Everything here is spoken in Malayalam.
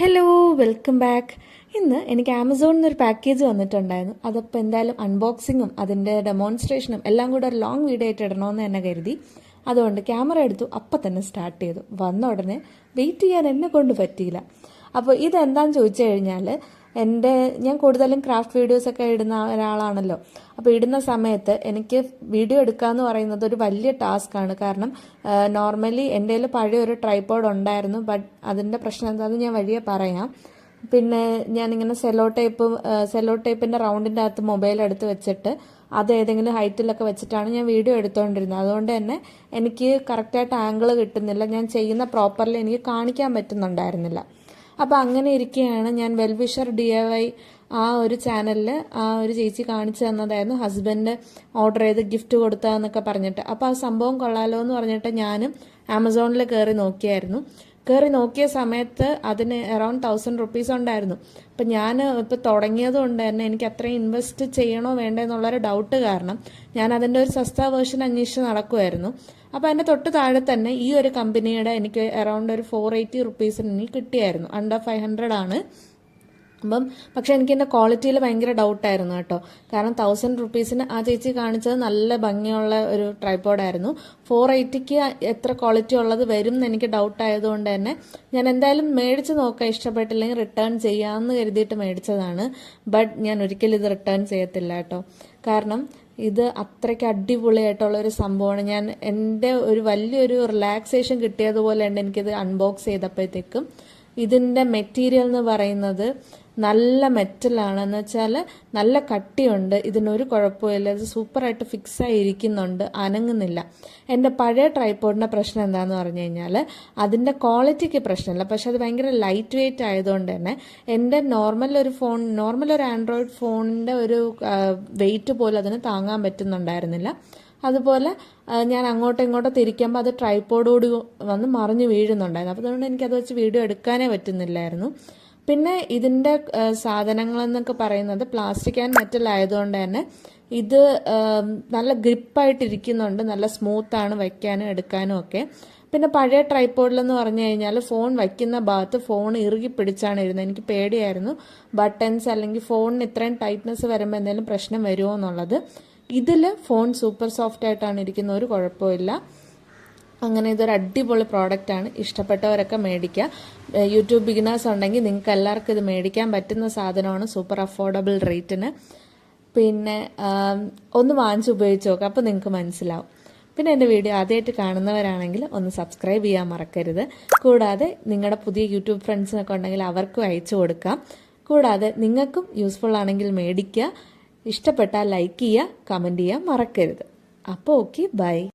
Hello, welcome back. ഇന്ന് എനിക്ക് ആമസോണിൽ നിന്നൊരു പാക്കേജ് വന്നിട്ടുണ്ടായിരുന്നു. അതപ്പോൾ എന്തായാലും അൺബോക്സിങ്ങും അതിൻ്റെ ഡെമോൺസ്ട്രേഷനും എല്ലാം കൂടെ ഒരു ലോങ് വീഡിയോ ആയിട്ട് ഇടണമെന്ന് തന്നെ കരുതി. അതുകൊണ്ട് ക്യാമറ എടുത്തു, അപ്പം തന്നെ സ്റ്റാർട്ട് ചെയ്തു. വന്ന ഉടനെ വെയിറ്റ് ചെയ്യാൻ എന്നെ കൊണ്ട് പറ്റിയില്ല. അപ്പോൾ ഇതെന്താണെന്ന് ചോദിച്ചു കഴിഞ്ഞാൽ, ഞാൻ കൂടുതലും ക്രാഫ്റ്റ് വീഡിയോസൊക്കെ ഇടുന്ന ഒരാളാണല്ലോ. അപ്പോൾ ഇടുന്ന സമയത്ത് എനിക്ക് വീഡിയോ എടുക്കുക എന്ന് പറയുന്നത് ഒരു വലിയ ടാസ്ക്കാണ്. കാരണം നോർമലി എൻ്റെ കയ്യിൽ പഴയ ഒരു ട്രൈപോഡ് ഉണ്ടായിരുന്നു. ബട്ട് അതിൻ്റെ പ്രശ്നം എന്താണെന്ന് ഞാൻ വഴിയെ പറയാം. പിന്നെ ഞാനിങ്ങനെ സെല്ലോ ടേപ്പിൻ്റെ റൗണ്ടിൻ്റെ അകത്ത് മൊബൈൽ എടുത്ത് വെച്ചിട്ട് അത് ഏതെങ്കിലും ഹൈറ്റിലൊക്കെ വെച്ചിട്ടാണ് ഞാൻ വീഡിയോ എടുത്തുകൊണ്ടിരുന്നത്. അതുകൊണ്ട് തന്നെ എനിക്ക് കറക്റ്റായിട്ട് ആംഗിൾ കിട്ടുന്നില്ല. ഞാൻ ചെയ്യുന്ന പ്രോപ്പർലി എനിക്ക് കാണിക്കാൻ പറ്റുന്നുണ്ടായിരുന്നില്ല. അപ്പോൾ അങ്ങനെ ഇരിക്കുകയാണ് ഞാൻ വെൽവിഷർ DIY ആ ഒരു ചാനലിൽ ആ ഒരു ചേച്ചി കാണിച്ചു തന്നതായിരുന്നു. ഹസ്ബൻഡ് ഓർഡർ ചെയ്ത് ഗിഫ്റ്റ് കൊടുത്തതെന്നൊക്കെ പറഞ്ഞിട്ട്. അപ്പോൾ ആ സംഭവം കൊള്ളാലോ എന്ന് പറഞ്ഞിട്ട് ഞാനും ആമസോണിൽ കയറി നോക്കിയ സമയത്ത് അതിന് അറൗണ്ട് 1000 റുപ്പീസ് ഉണ്ടായിരുന്നു. അപ്പം ഞാൻ ഇപ്പോൾ തുടങ്ങിയത് കൊണ്ട് തന്നെ എനിക്ക് അത്രയും ഇൻവെസ്റ്റ് ചെയ്യണോ വേണ്ടോ എന്നുള്ളൊരു ഡൗട്ട് കാരണം ഞാൻ അതിൻ്റെ ഒരു സസ്ത വേർഷൻ അന്വേഷിച്ച് നടക്കുമായിരുന്നു. അപ്പോൾ അതിൻ്റെ തൊട്ട് താഴെ തന്നെ ഈ ഒരു കമ്പനിയുടെ എനിക്ക് അറൗണ്ട് ഒരു 480 റുപ്പീസിന് എനിക്ക് കിട്ടിയായിരുന്നു. അണ്ടർ 500 ആണ്. പക്ഷെ എനിക്ക് എൻ്റെ ക്വാളിറ്റിയിൽ ഭയങ്കര ഡൗട്ടായിരുന്നു കേട്ടോ. കാരണം 1000 റുപ്പീസിന് ആ ചേച്ചി കാണിച്ചത് നല്ല ഭംഗിയുള്ള ഒരു ട്രൈപോഡായിരുന്നു. 480ക്ക് എത്ര ക്വാളിറ്റി ഉള്ളത് വരും എന്ന് എനിക്ക് ഡൗട്ടായതുകൊണ്ട് തന്നെ ഞാൻ എന്തായാലും മേടിച്ച് നോക്കാം, ഇഷ്ടപ്പെട്ടില്ലെങ്കിൽ റിട്ടേൺ ചെയ്യാമെന്ന് കരുതിയിട്ട് മേടിച്ചതാണ്. ബട്ട് ഞാൻ ഒരിക്കലും ഇത് റിട്ടേൺ ചെയ്യത്തില്ല കേട്ടോ. കാരണം ഇത് അത്രയ്ക്ക് അടിപൊളിയായിട്ടുള്ള ഒരു സംഭവമാണ്. ഞാൻ എൻ്റെ ഒരു വലിയൊരു റിലാക്സേഷൻ കിട്ടിയതുപോലെ ഉണ്ട് എനിക്കിത് അൺബോക്സ് ചെയ്തപ്പോഴത്തേക്കും. ഇതിൻ്റെ മെറ്റീരിയൽ എന്ന് പറയുന്നത് നല്ല മെറ്റലാണ്. എന്ന് വെച്ചാൽ നല്ല കട്ടിയുണ്ട്. ഇതിനൊരു കുഴപ്പമില്ല. ഇത് സൂപ്പറായിട്ട് ഫിക്സായി ഇരിക്കുന്നുണ്ട്, അനങ്ങുന്നില്ല. എൻ്റെ പഴയ ട്രൈപോഡിൻ്റെ പ്രശ്നം എന്താണെന്ന് പറഞ്ഞു കഴിഞ്ഞാൽ അതിൻ്റെ ക്വാളിറ്റിക്ക് പ്രശ്നമില്ല, പക്ഷെ അത് ഭയങ്കര ലൈറ്റ് വെയിറ്റ് ആയതുകൊണ്ട് തന്നെ എൻ്റെ നോർമൽ ഒരു ആൻഡ്രോയിഡ് ഫോണിൻ്റെ ഒരു വെയിറ്റ് പോലും അതിന് താങ്ങാൻ പറ്റുന്നുണ്ടായിരുന്നില്ല. അതുപോലെ ഞാൻ അങ്ങോട്ടും ഇങ്ങോട്ടും തിരിക്കുമ്പോൾ അത് ട്രൈപോഡോട് വന്ന് മറിഞ്ഞ് വീഴുന്നുണ്ടായിരുന്നു. അപ്പോൾ അതുകൊണ്ട് എനിക്കത് വെച്ച് വീഡിയോ എടുക്കാനേ പറ്റുന്നില്ലായിരുന്നു. പിന്നെ ഇതിൻ്റെ സാധനങ്ങളെന്നൊക്കെ പറയുന്നത് പ്ലാസ്റ്റിക് ആൻഡ് മെറ്റൽ ആയതുകൊണ്ട് തന്നെ ഇത് നല്ല ഗ്രിപ്പായിട്ടിരിക്കുന്നുണ്ട്. നല്ല സ്മൂത്താണ് വയ്ക്കാനും എടുക്കാനും ഒക്കെ. പിന്നെ പഴയ ട്രൈപോഡിലെന്ന് പറഞ്ഞു കഴിഞ്ഞാൽ ഫോൺ വയ്ക്കുന്ന ഭാഗത്ത് ഫോൺ ഇറുകി പിടിച്ചാണ് ഇരുന്നത്. എനിക്ക് പേടിയായിരുന്നു ബട്ടൺസ് അല്ലെങ്കിൽ ഫോണിന് ഇത്രയും ടൈറ്റ്നെസ് വരുമ്പോൾ എന്തെങ്കിലും പ്രശ്നം വരുമോ എന്നുള്ളത്. ഇതിൽ ഫോൺ സൂപ്പർ സോഫ്റ്റ് ആയിട്ടാണ് ഇരിക്കുന്നത്, ഒരു കുഴപ്പമില്ല. അങ്ങനെ ഇതൊരു അടിപൊളി പ്രോഡക്റ്റാണ്. ഇഷ്ടപ്പെട്ടവരൊക്കെ മേടിക്കുക. യൂട്യൂബ് ബിഗിനേഴ്സ് ഉണ്ടെങ്കിൽ നിങ്ങൾക്ക് എല്ലാവർക്കും ഇത് മേടിക്കാൻ പറ്റുന്ന സാധനമാണ്, സൂപ്പർ അഫോർഡബിൾ റേറ്റിന്. പിന്നെ ഒന്ന് വാങ്ങിച്ച് ഉപയോഗിച്ച് നോക്കുക, അപ്പോൾ നിങ്ങൾക്ക് മനസ്സിലാവും. പിന്നെ എൻ്റെ വീഡിയോ ആദ്യമായിട്ട് കാണുന്നവരാണെങ്കിൽ ഒന്ന് സബ്സ്ക്രൈബ് ചെയ്യാൻ മറക്കരുത്. കൂടാതെ നിങ്ങളുടെ പുതിയ യൂട്യൂബ് ഫ്രണ്ട്സിനൊക്കെ ഉണ്ടെങ്കിൽ അവർക്കും അയച്ചു കൊടുക്കാം. കൂടാതെ നിങ്ങൾക്കും യൂസ്ഫുൾ ആണെങ്കിൽ മേടിക്കുക. ഇഷ്ടപ്പെട്ടാൽ ലൈക്ക് ചെയ്യുക, കമൻറ്റ് ചെയ്യാൻ മറക്കരുത്. അപ്പോൾ ഓക്കെ, ബൈ.